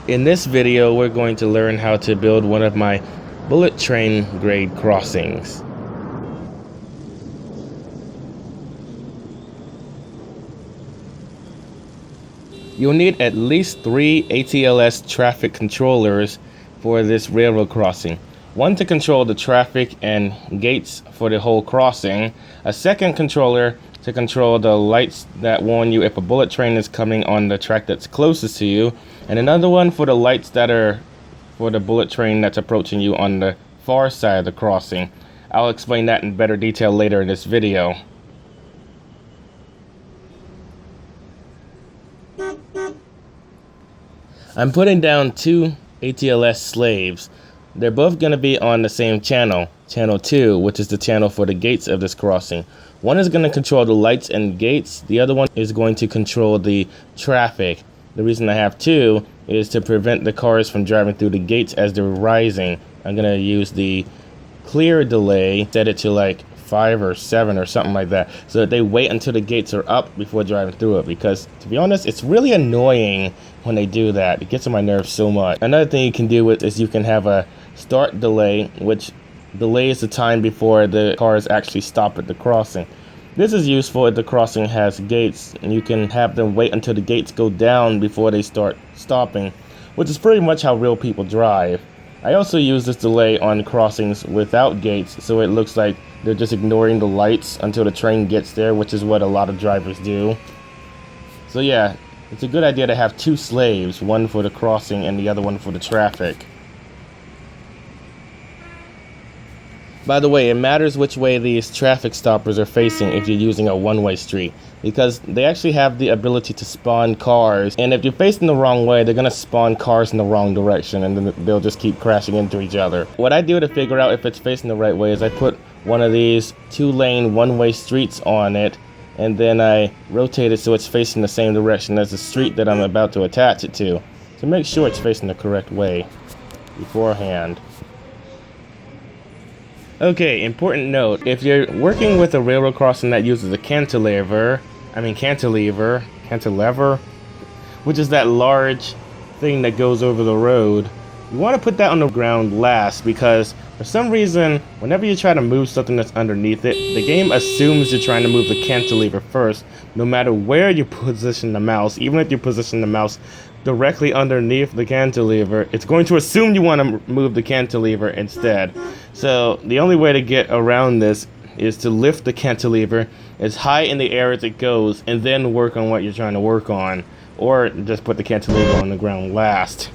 In this video, we're going to learn how to build one of my bullet train grade crossings. You'll need at least 3 ATLS traffic controllers for this railroad crossing. One to control the traffic and gates for the whole crossing, a second controller to control the lights that warn you if a bullet train is coming on the track that's closest to you, and another one for the lights that are for the bullet train that's approaching you on the far side of the crossing. I'll explain that in better detail later in this video. I'm putting down 2 ATLS slaves. They're both going to be on the same channel, channel 2, which is the channel for the gates of this crossing. One is going to control the lights and gates, the other one is going to control the traffic. The reason I have 2 is to prevent the cars from driving through the gates as they're rising. I'm going to use the clear delay, set it to like 5 or 7 or something like that, so that they wait until the gates are up before driving through it, because to be honest, it's really annoying when they do that. It gets on my nerves so much. Another thing you can do with is you can have a start delay, which delays the time before the cars actually stop at the crossing. This is useful if the crossing has gates, and you can have them wait until the gates go down before they start stopping, which is pretty much how real people drive. I also use this delay on crossings without gates, so it looks like they're just ignoring the lights until the train gets there, which is what a lot of drivers do. So yeah, it's a good idea to have 2 slaves, one for the crossing and the other one for the traffic. By the way, it matters which way these traffic stoppers are facing if you're using a one-way street, because they actually have the ability to spawn cars, and if you're facing the wrong way, they're going to spawn cars in the wrong direction, and then they'll just keep crashing into each other. What I do to figure out if it's facing the right way is I put one of these 2-lane one-way streets on it, and then I rotate it so it's facing the same direction as the street that I'm about to attach it to make sure it's facing the correct way beforehand. Okay, important note, if you're working with a railroad crossing that uses a cantilever, which is that large thing that goes over the road, you want to put that on the ground last, because for some reason, whenever you try to move something that's underneath it, the game assumes you're trying to move the cantilever first, no matter where you position the mouse. Even if you position the mouse directly underneath the cantilever, it's going to assume you want to move the cantilever instead. So the only way to get around this is to lift the cantilever as high in the air as it goes, and then work on what you're trying to work on, or just put the cantilever on the ground last.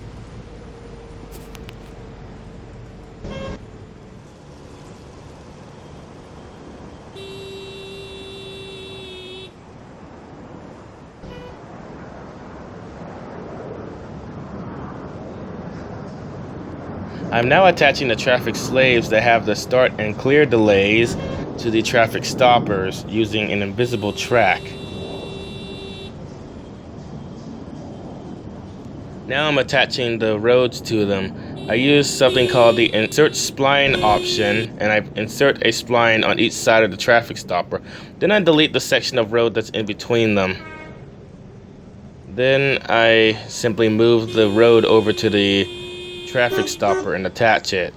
I'm now attaching the traffic slaves that have the start and clear delays to the traffic stoppers using an invisible track. Now I'm attaching the roads to them. I use something called the insert spline option, and I insert a spline on each side of the traffic stopper. Then I delete the section of road that's in between them. Then I simply move the road over to the traffic stopper and attach it.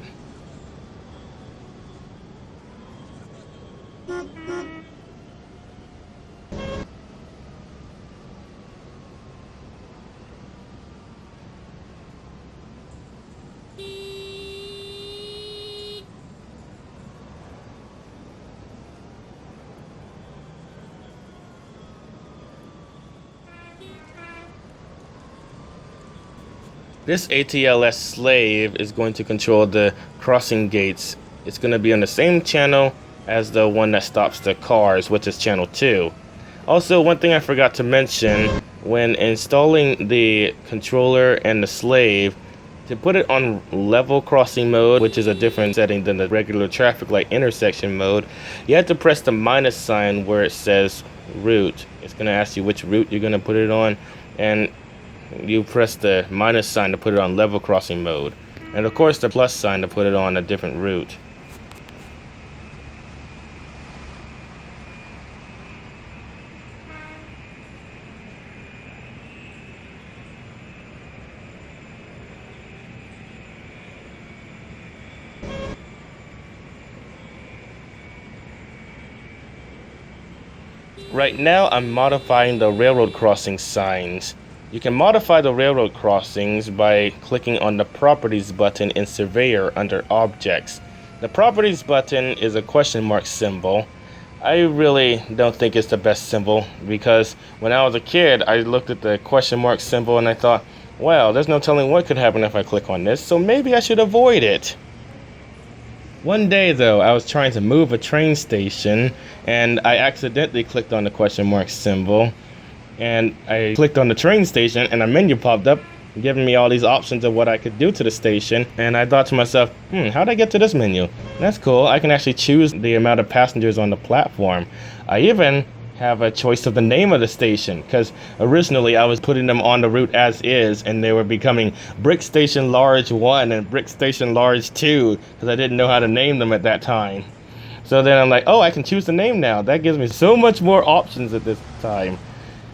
This ATLS slave is going to control the crossing gates. It's going to be on the same channel as the one that stops the cars, which is channel 2. Also, one thing I forgot to mention, when installing the controller and the slave, to put it on level crossing mode, which is a different setting than the regular traffic light intersection mode, you have to press the minus sign where it says route. It's going to ask you which route you're going to put it on, and you press the minus sign to put it on level crossing mode, and of course the plus sign to put it on a different route. Right now I'm modifying the railroad crossing signs. You can modify the railroad crossings by clicking on the Properties button in Surveyor under Objects. The Properties button is a question mark symbol. I really don't think it's the best symbol because when I was a kid, I looked at the question mark symbol and I thought, well, there's no telling what could happen if I click on this, so maybe I should avoid it. One day though, I was trying to move a train station and I accidentally clicked on the question mark symbol. And I clicked on the train station and a menu popped up giving me all these options of what I could do to the station. And I thought to myself, how'd I get to this menu? That's cool. I can actually choose the amount of passengers on the platform. I even have a choice of the name of the station because originally I was putting them on the route as is and they were becoming Brick Station Large 1 and Brick Station Large 2 because I didn't know how to name them at that time. So then I'm like, oh, I can choose the name now. That gives me so much more options at this time.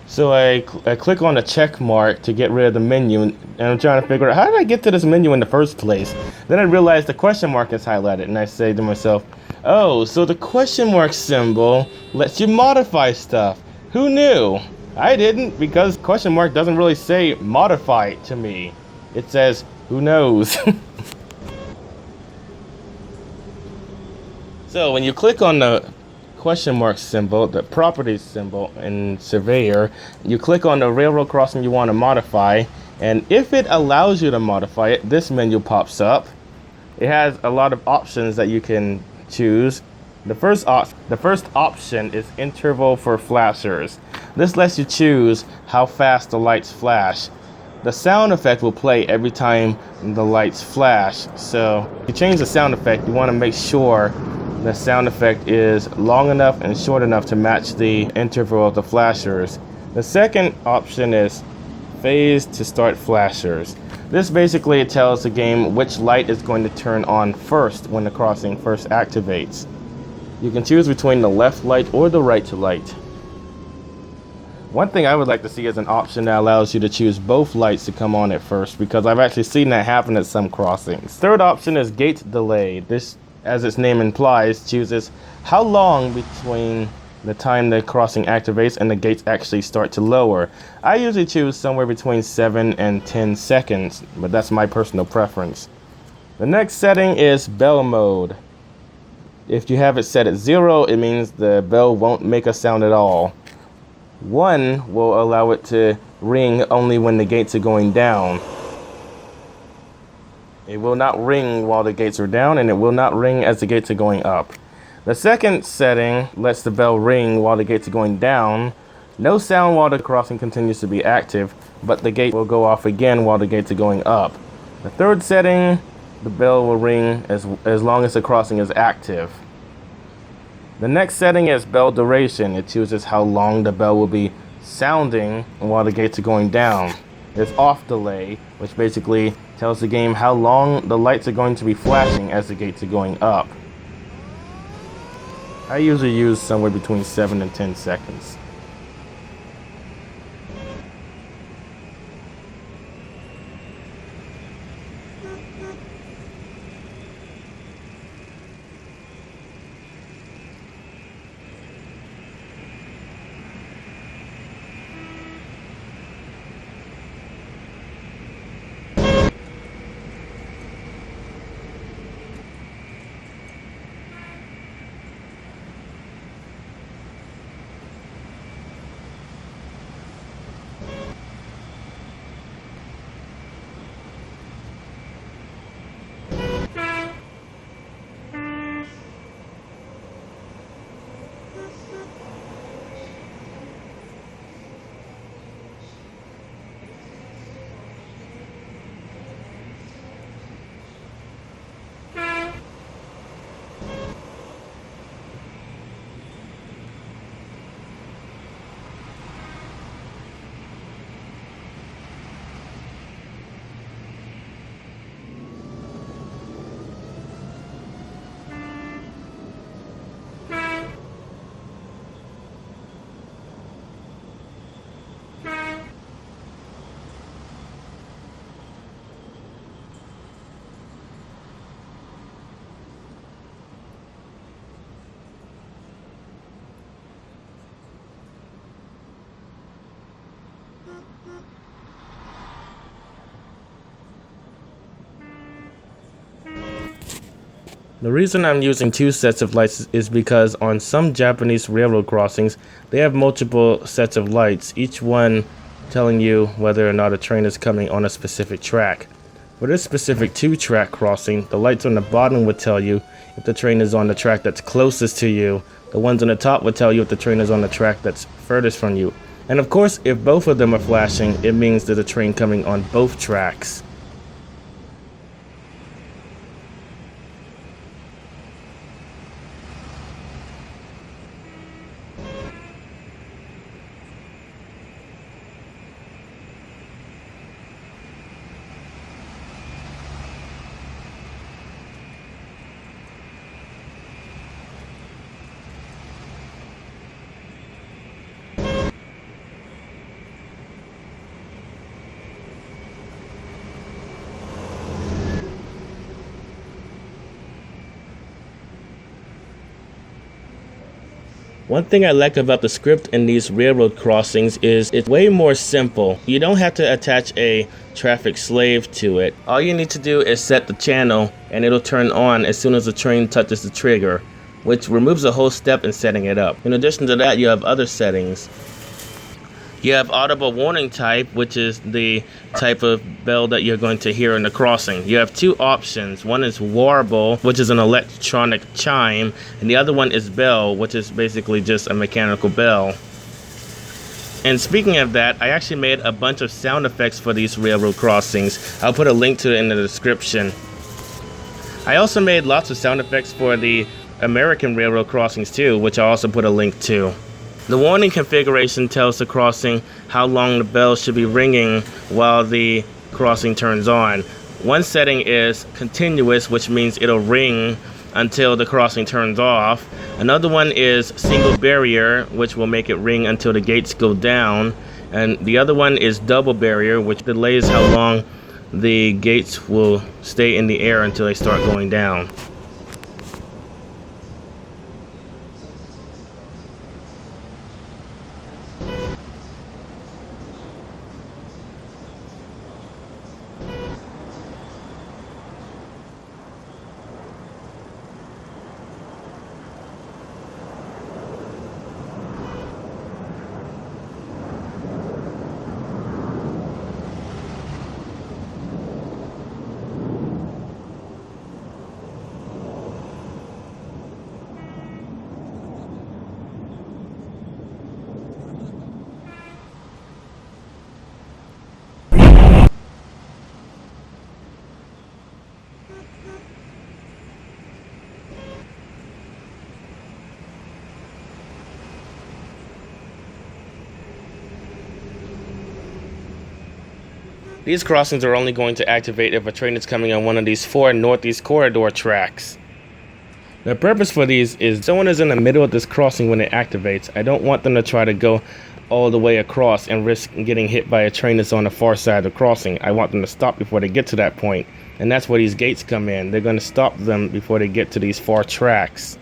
So I click on the check mark to get rid of the menu, and I'm trying to figure out how did I get to this menu in the first place. Then I realized the question mark is highlighted, and I say to myself, oh, so the question mark symbol lets you modify stuff. Who knew? I didn't, because question mark doesn't really say modify to me. It says, who knows? So when you click on the question mark symbol, the properties symbol in Surveyor, you click on the railroad crossing you want to modify, and if it allows you to modify it, this menu pops up. It has a lot of options that you can choose. The first option is interval for flashers. This lets you choose how fast the lights flash. The sound effect will play every time the lights flash, so if you change the sound effect, you want to make sure the sound effect is long enough and short enough to match the interval of the flashers. The second option is phase to start flashers. This basically tells the game which light is going to turn on first when the crossing first activates. You can choose between the left light or the right light. One thing I would like to see is an option that allows you to choose both lights to come on at first, because I've actually seen that happen at some crossings. Third option is gate delay. This, as its name implies, chooses how long between the time the crossing activates and the gates actually start to lower. I usually choose somewhere between 7 and 10 seconds, but that's my personal preference. The next setting is bell mode. If you have it set at 0, it means the bell won't make a sound at all. 1 will allow it to ring only when the gates are going down. It will not ring while the gates are down, and it will not ring as the gates are going up. The second setting lets the bell ring while the gates are going down. No sound while the crossing continues to be active, but the gate will go off again while the gates are going up. The third setting, the bell will ring as long as the crossing is active. The next setting is bell duration. It chooses how long the bell will be sounding while the gates are going down. There's off delay, which basically tells the game how long the lights are going to be flashing as the gates are going up. I usually use somewhere between 7 and 10 seconds. The reason I'm using two sets of lights is because on some Japanese railroad crossings, they have multiple sets of lights, each one telling you whether or not a train is coming on a specific track. For this specific 2-track crossing, the lights on the bottom would tell you if the train is on the track that's closest to you. The ones on the top would tell you if the train is on the track that's furthest from you. And of course, if both of them are flashing, it means there's a train coming on both tracks. One thing I like about the script in these railroad crossings is it's way more simple. You don't have to attach a traffic slave to it. All you need to do is set the channel and it'll turn on as soon as the train touches the trigger, which removes a whole step in setting it up. In addition to that, you have other settings. You have audible warning type, which is the type of bell that you're going to hear in the crossing. You have two options. One is warble, which is an electronic chime, and the other one is bell, which is basically just a mechanical bell. And speaking of that, I actually made a bunch of sound effects for these railroad crossings. I'll put a link to it in the description. I also made lots of sound effects for the American railroad crossings too, which I also put a link to. The warning configuration tells the crossing how long the bell should be ringing while the crossing turns on. One setting is continuous, which means it'll ring until the crossing turns off. Another one is single barrier, which will make it ring until the gates go down. And the other one is double barrier, which delays how long the gates will stay in the air until they start going down. These crossings are only going to activate if a train is coming on one of these 4 northeast corridor tracks. The purpose for these is someone is in the middle of this crossing when it activates. I don't want them to try to go all the way across and risk getting hit by a train that's on the far side of the crossing. I want them to stop before they get to that point. And that's where these gates come in. They're going to stop them before they get to these far tracks.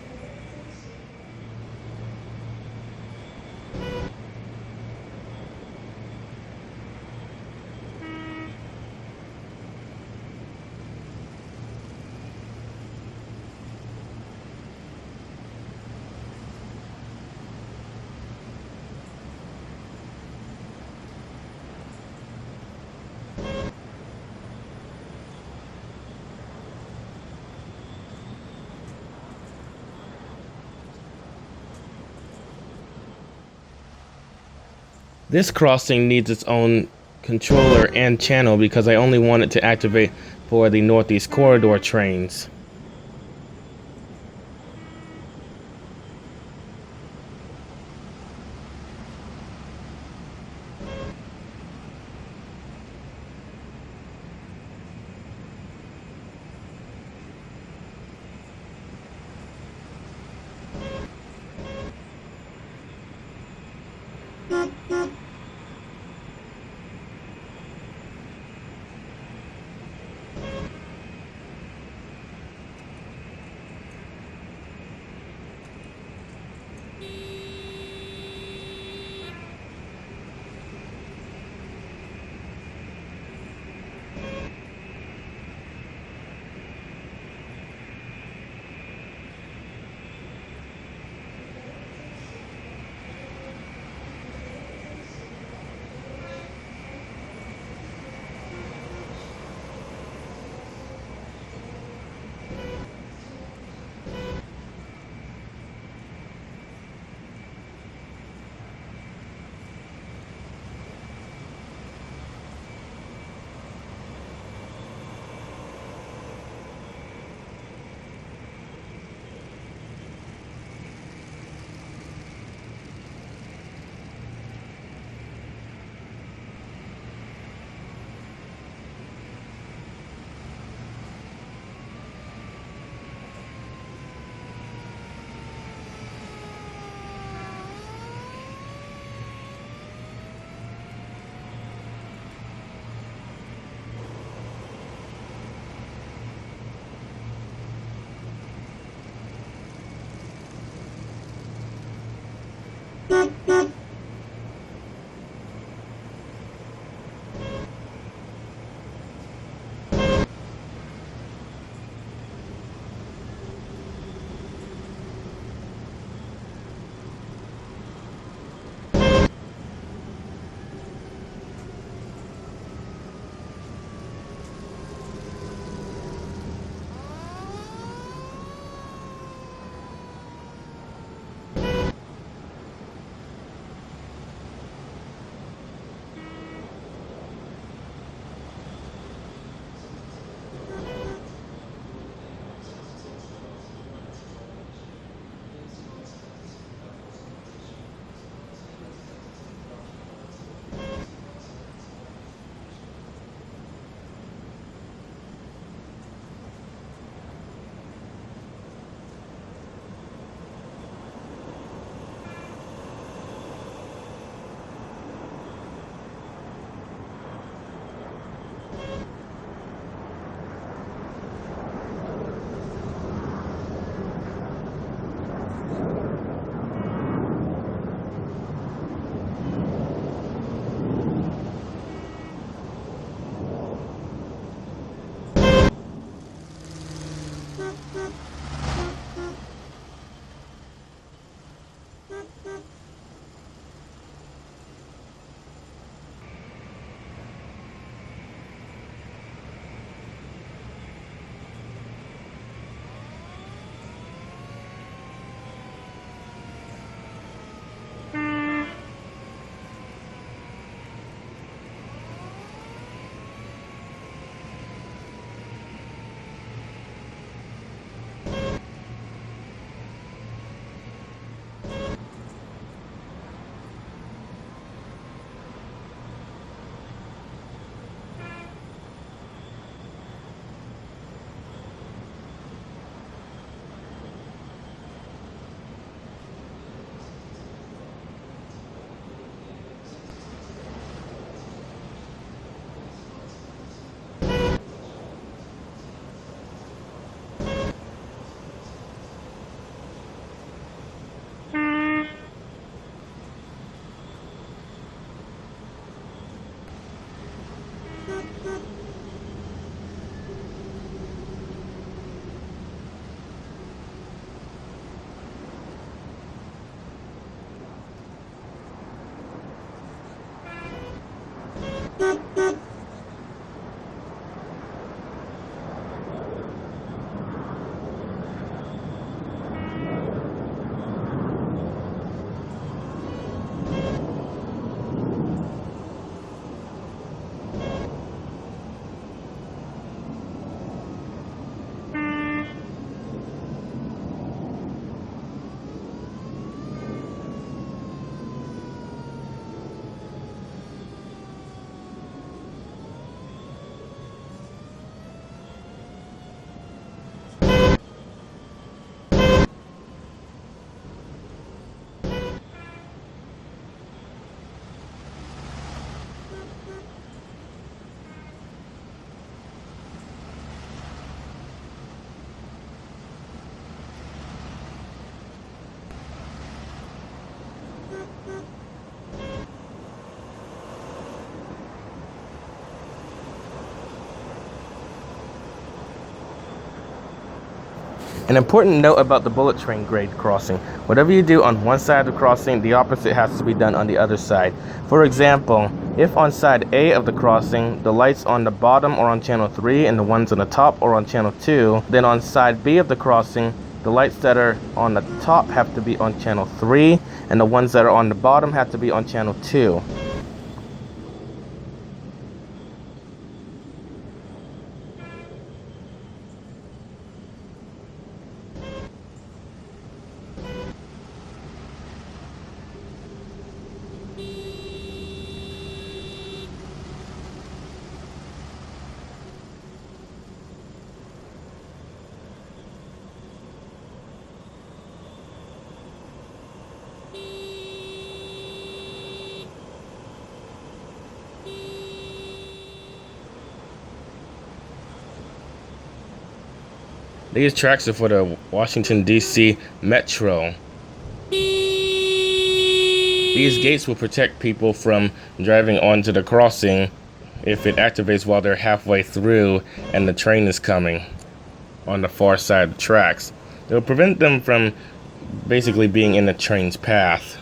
This crossing needs its own controller and channel because I only want it to activate for the Northeast Corridor trains. An important note about the bullet train grade crossing: whatever you do on one side of the crossing, the opposite has to be done on the other side. For example, if on side A of the crossing, the lights on the bottom are on channel 3 and the ones on the top are on channel 2, then on side B of the crossing, the lights that are on the top have to be on channel 3 and the ones that are on the bottom have to be on channel 2. These tracks are for the Washington, D.C. Metro. These gates will protect people from driving onto the crossing if it activates while they're halfway through and the train is coming on the far side of the tracks. It'll prevent them from basically being in the train's path.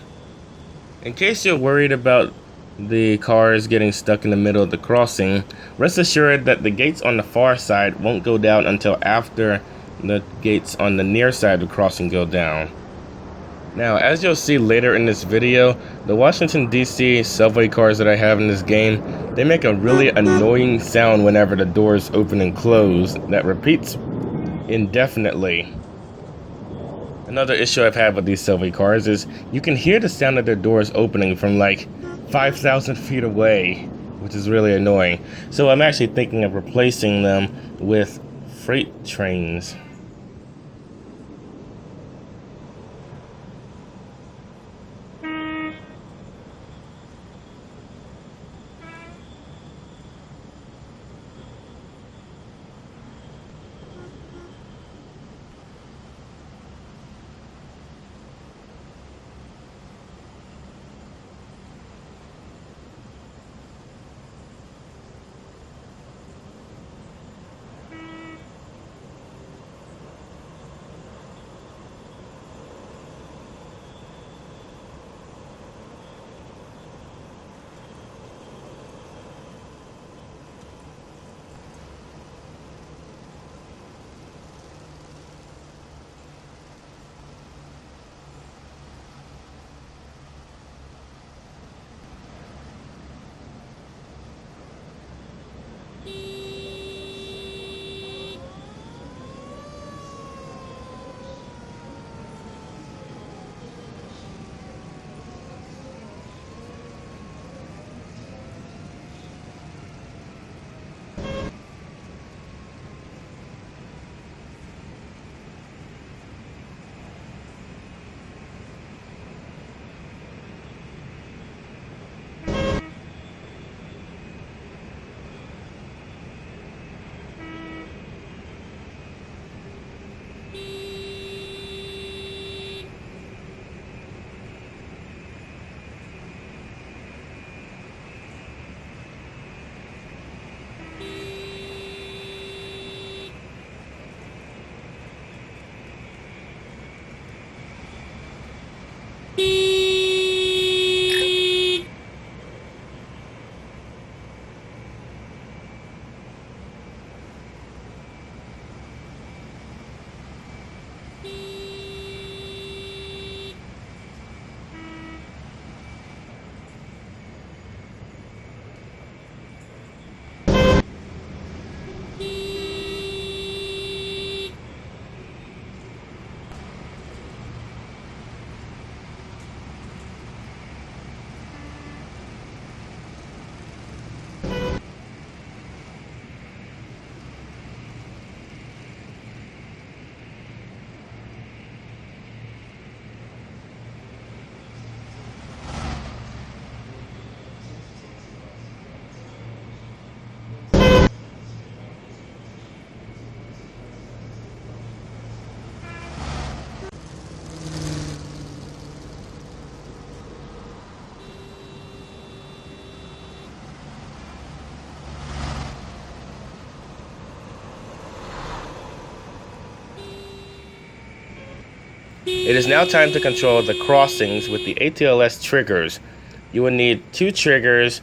In case you're worried about the cars getting stuck in the middle of the crossing, rest assured that the gates on the far side won't go down until after the gates on the near side of the crossing go down. Now, as you'll see later in this video, the Washington DC subway cars that I have in this game, they make a really annoying sound whenever the doors open and close that repeats indefinitely. Another issue I've had with these subway cars is you can hear the sound of their doors opening from like 5,000 feet away, which is really annoying. So I'm actually thinking of replacing them with freight trains. It is now time to control the crossings with the ATLS triggers. You will need 2 triggers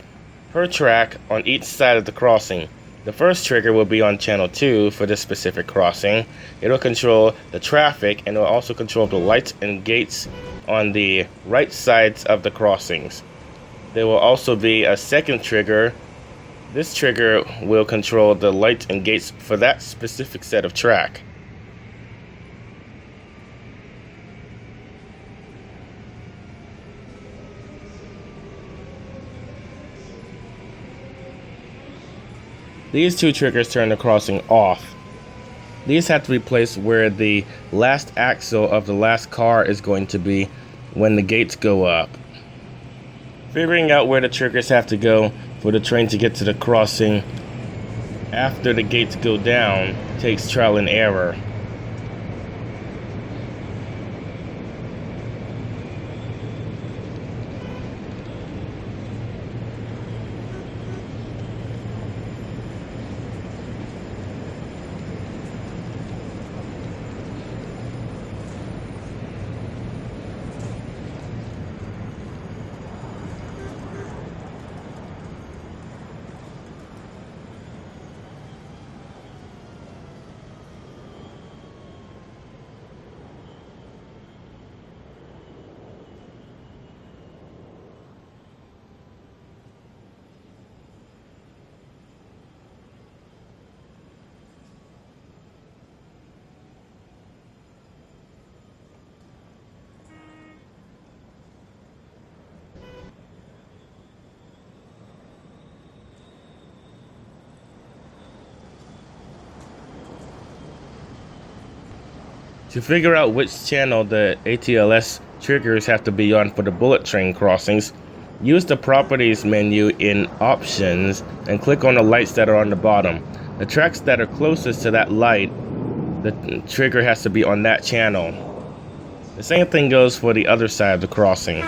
per track on each side of the crossing. The first trigger will be on channel 2 for this specific crossing. It will control the traffic and it will also control the lights and gates on the right sides of the crossings. There will also be a second trigger. This trigger will control the lights and gates for that specific set of track. These 2 triggers turn the crossing off. These have to be placed where the last axle of the last car is going to be when the gates go up. Figuring out where the triggers have to go for the train to get to the crossing after the gates go down takes trial and error. To figure out which channel the ATLS triggers have to be on for the bullet train crossings, use the Properties menu in Options and click on the lights that are on the bottom. The tracks that are closest to that light, the trigger has to be on that channel. The same thing goes for the other side of the crossing.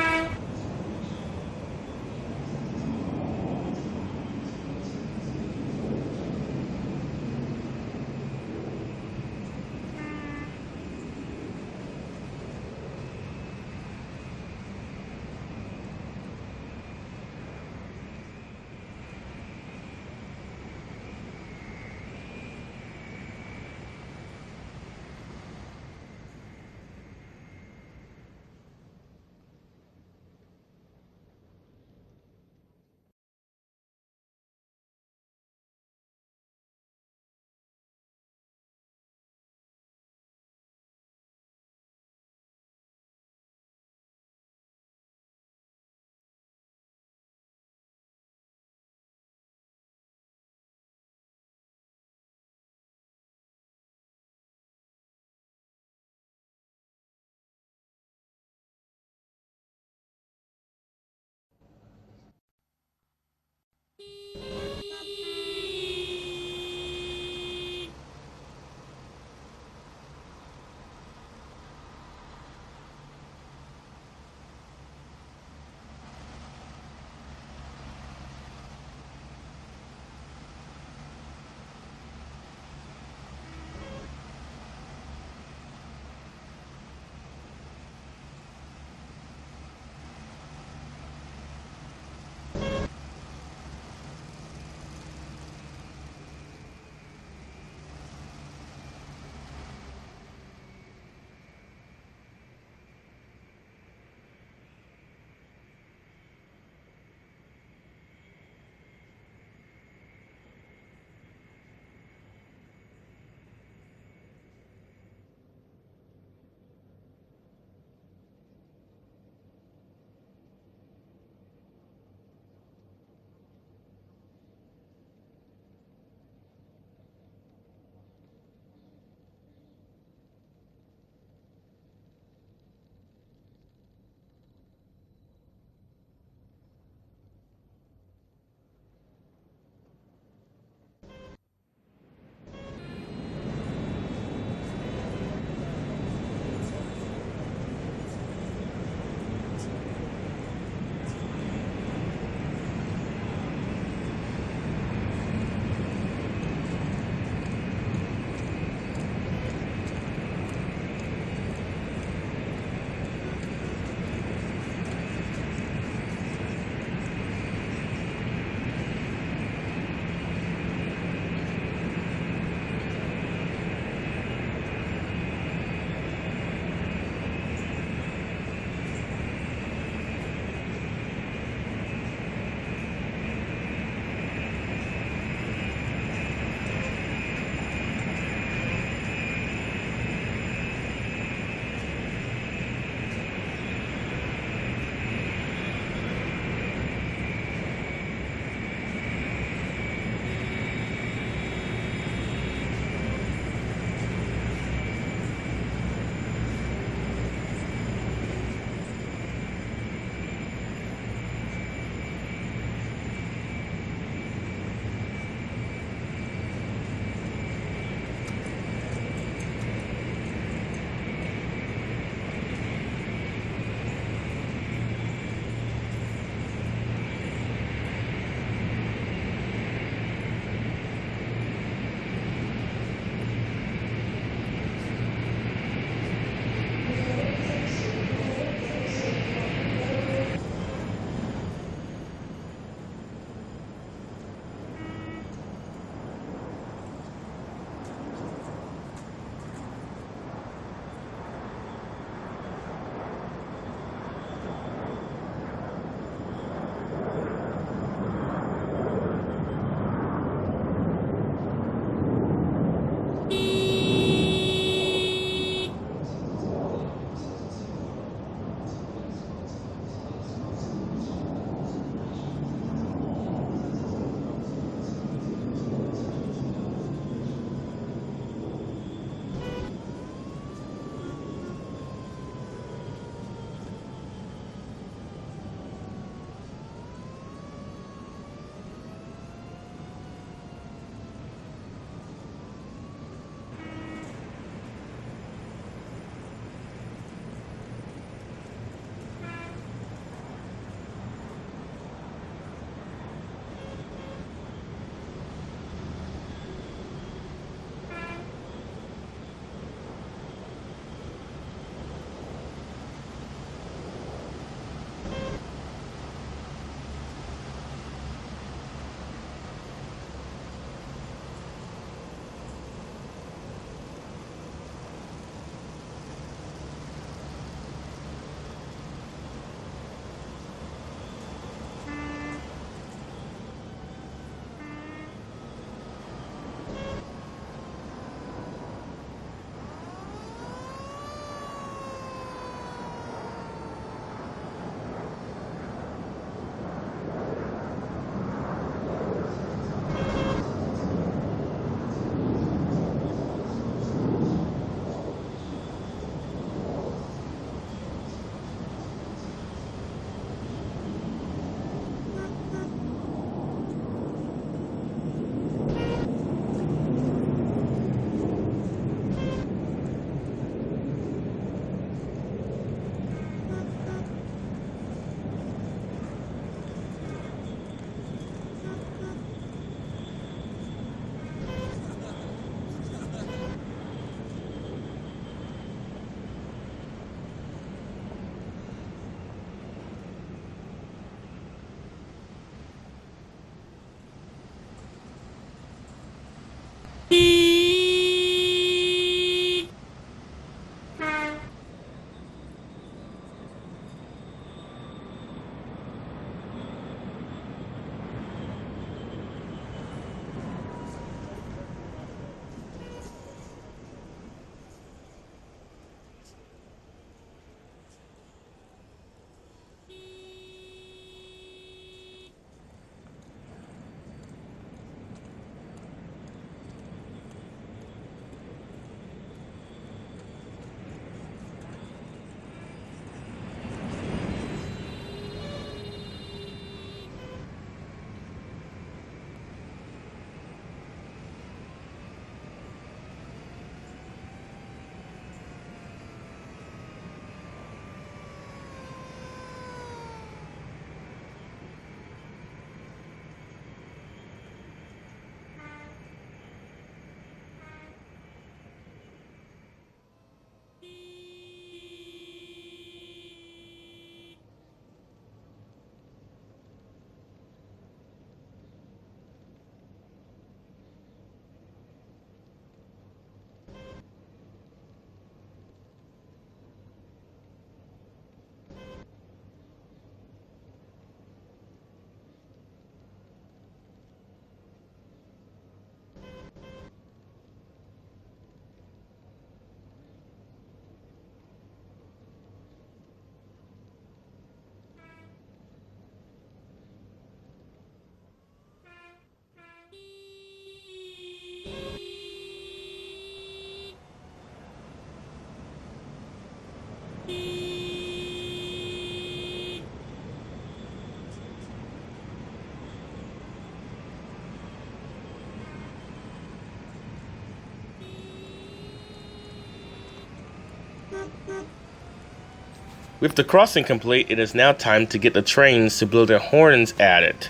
With the crossing complete, it is now time to get the trains to blow their horns added.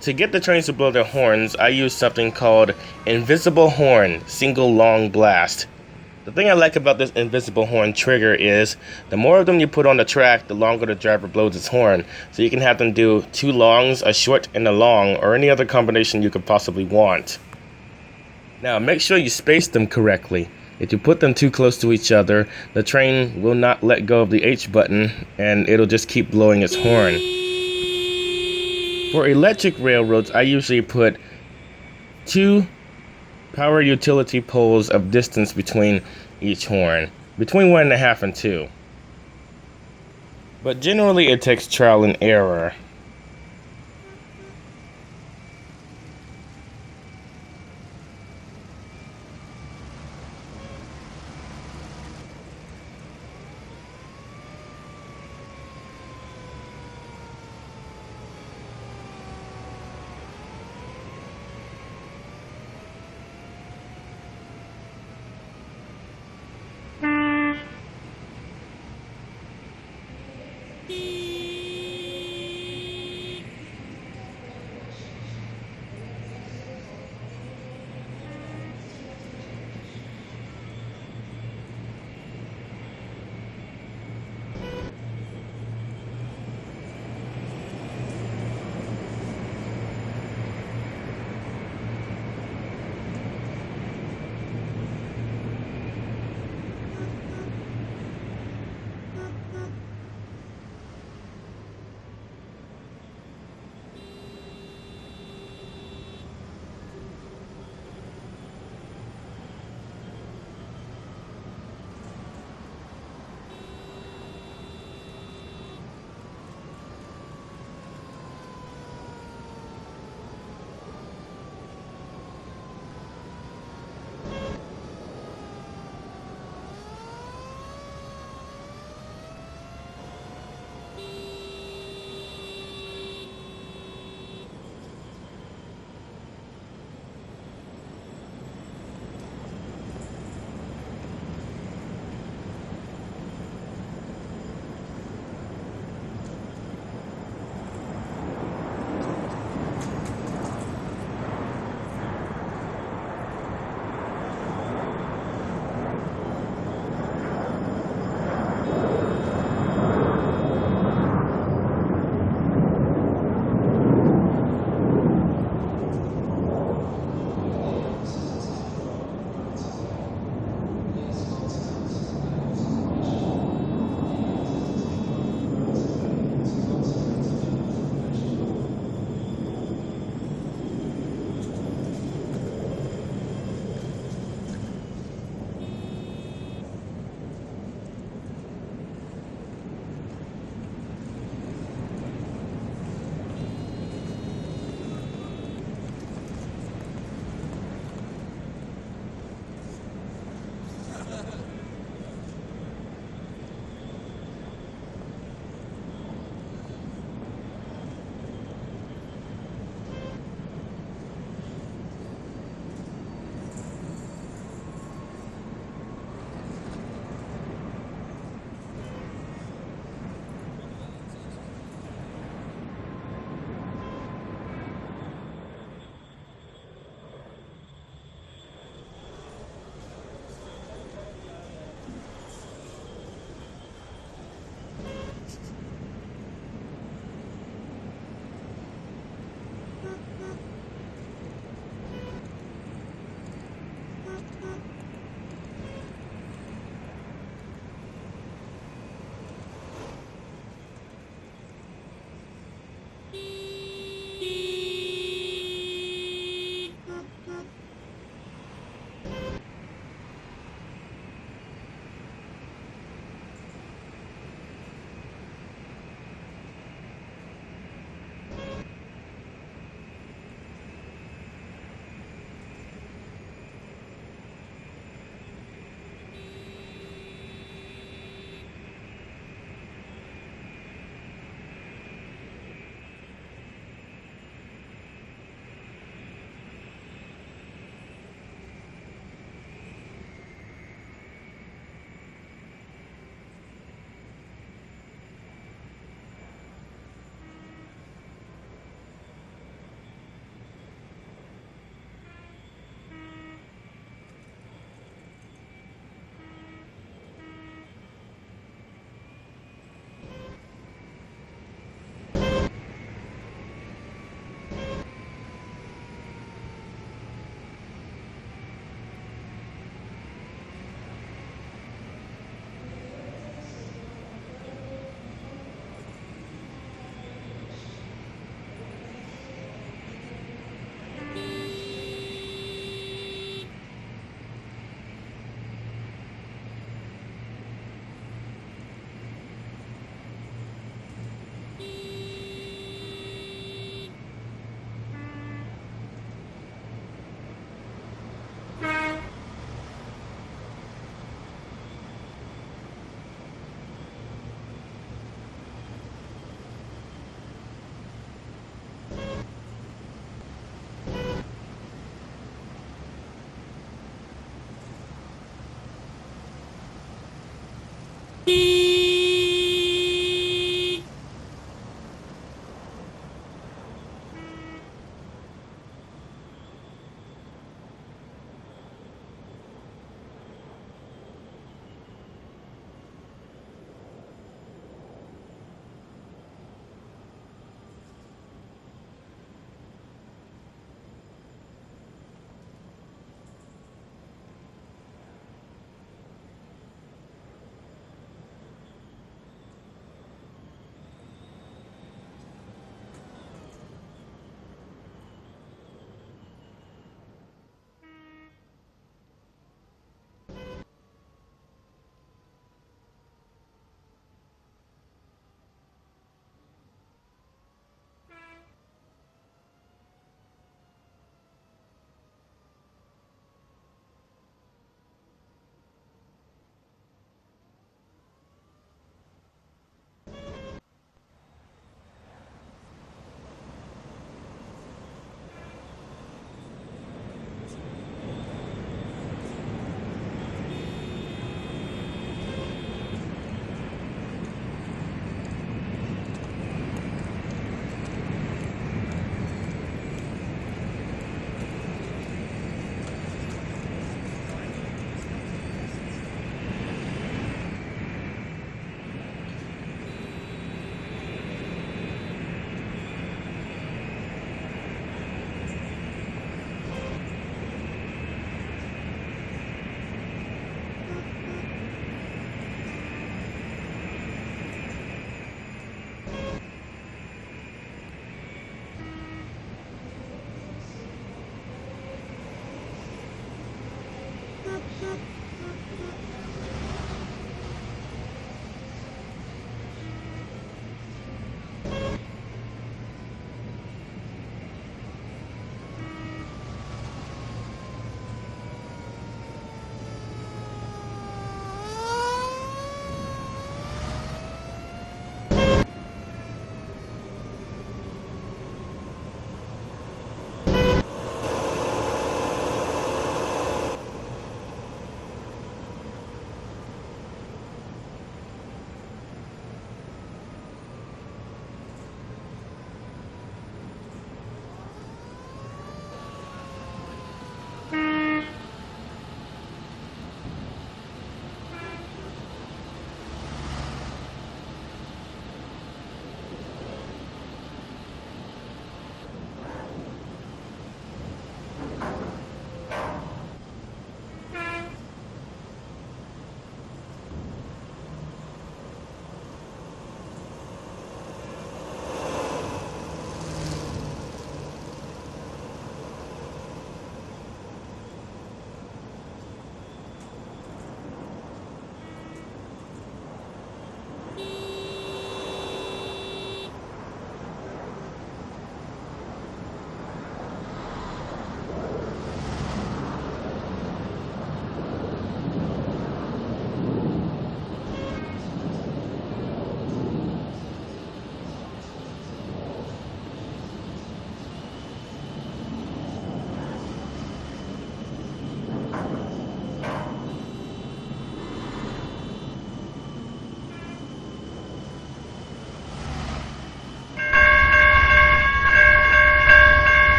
To get the trains to blow their horns, I use something called Invisible Horn Single Long Blast. The thing I like about this invisible horn trigger is the more of them you put on the track, the longer the driver blows its horn. So you can have them do 2 longs, a short, and a long, or any other combination you could possibly want. Now make sure you space them correctly. If you put them too close to each other, the train will not let go of the H button and it'll just keep blowing its horn. For electric railroads, I usually put 2 power utility poles of distance between each horn, between 1.5 and 2. But generally it takes trial and error.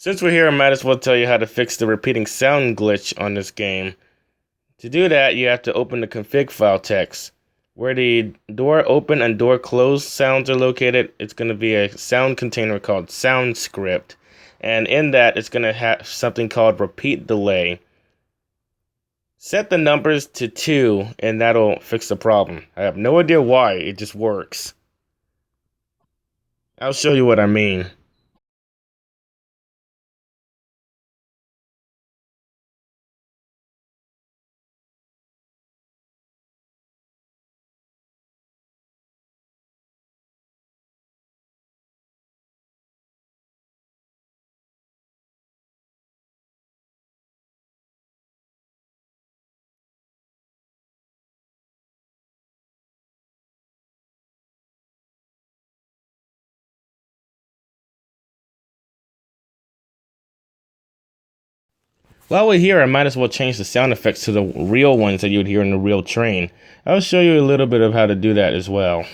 Since we're here, I might as well tell you how to fix the repeating sound glitch on this game. To do that, you have to open the config file text. Where the door open and door close sounds are located, it's going to be a sound container called sound script. And in that, it's going to have something called repeat delay. Set the numbers to 2, and that'll fix the problem. I have no idea why, it just works. I'll show you what I mean. While we're here, I might as well change the sound effects to the real ones that you would hear in the real train. I'll show you a little bit of how to do that as well.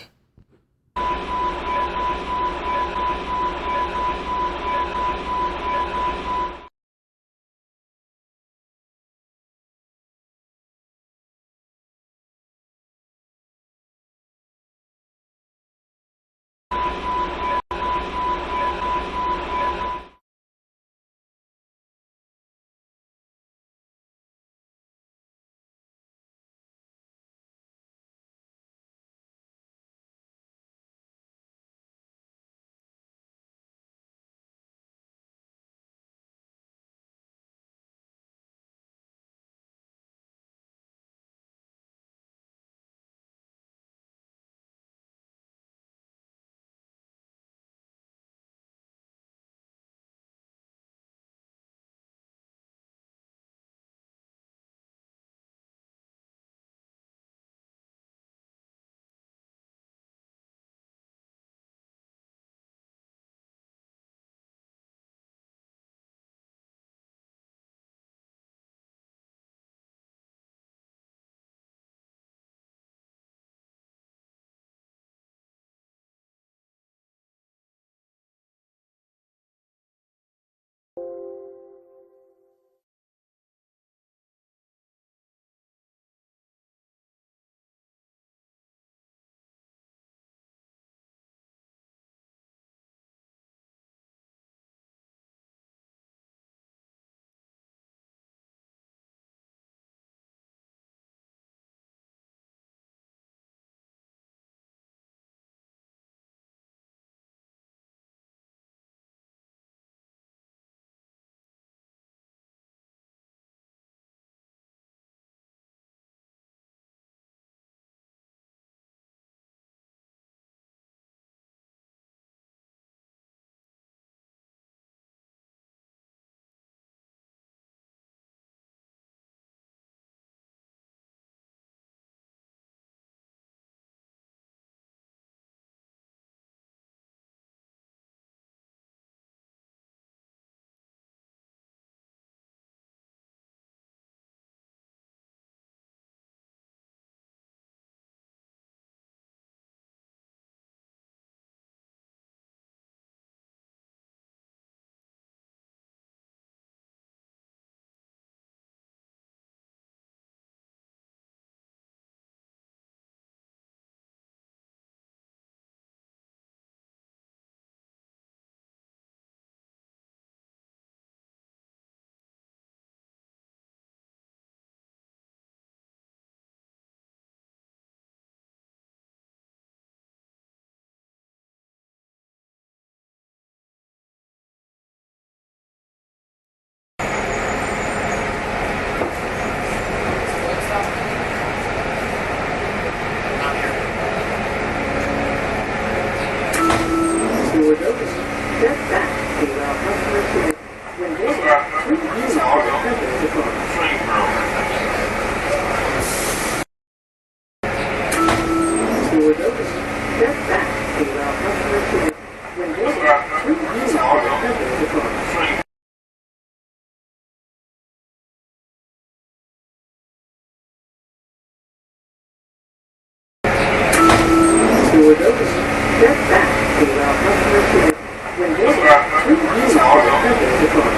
Step back to allow customers to when they please use the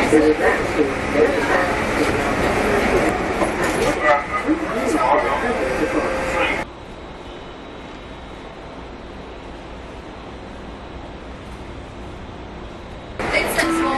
It's a small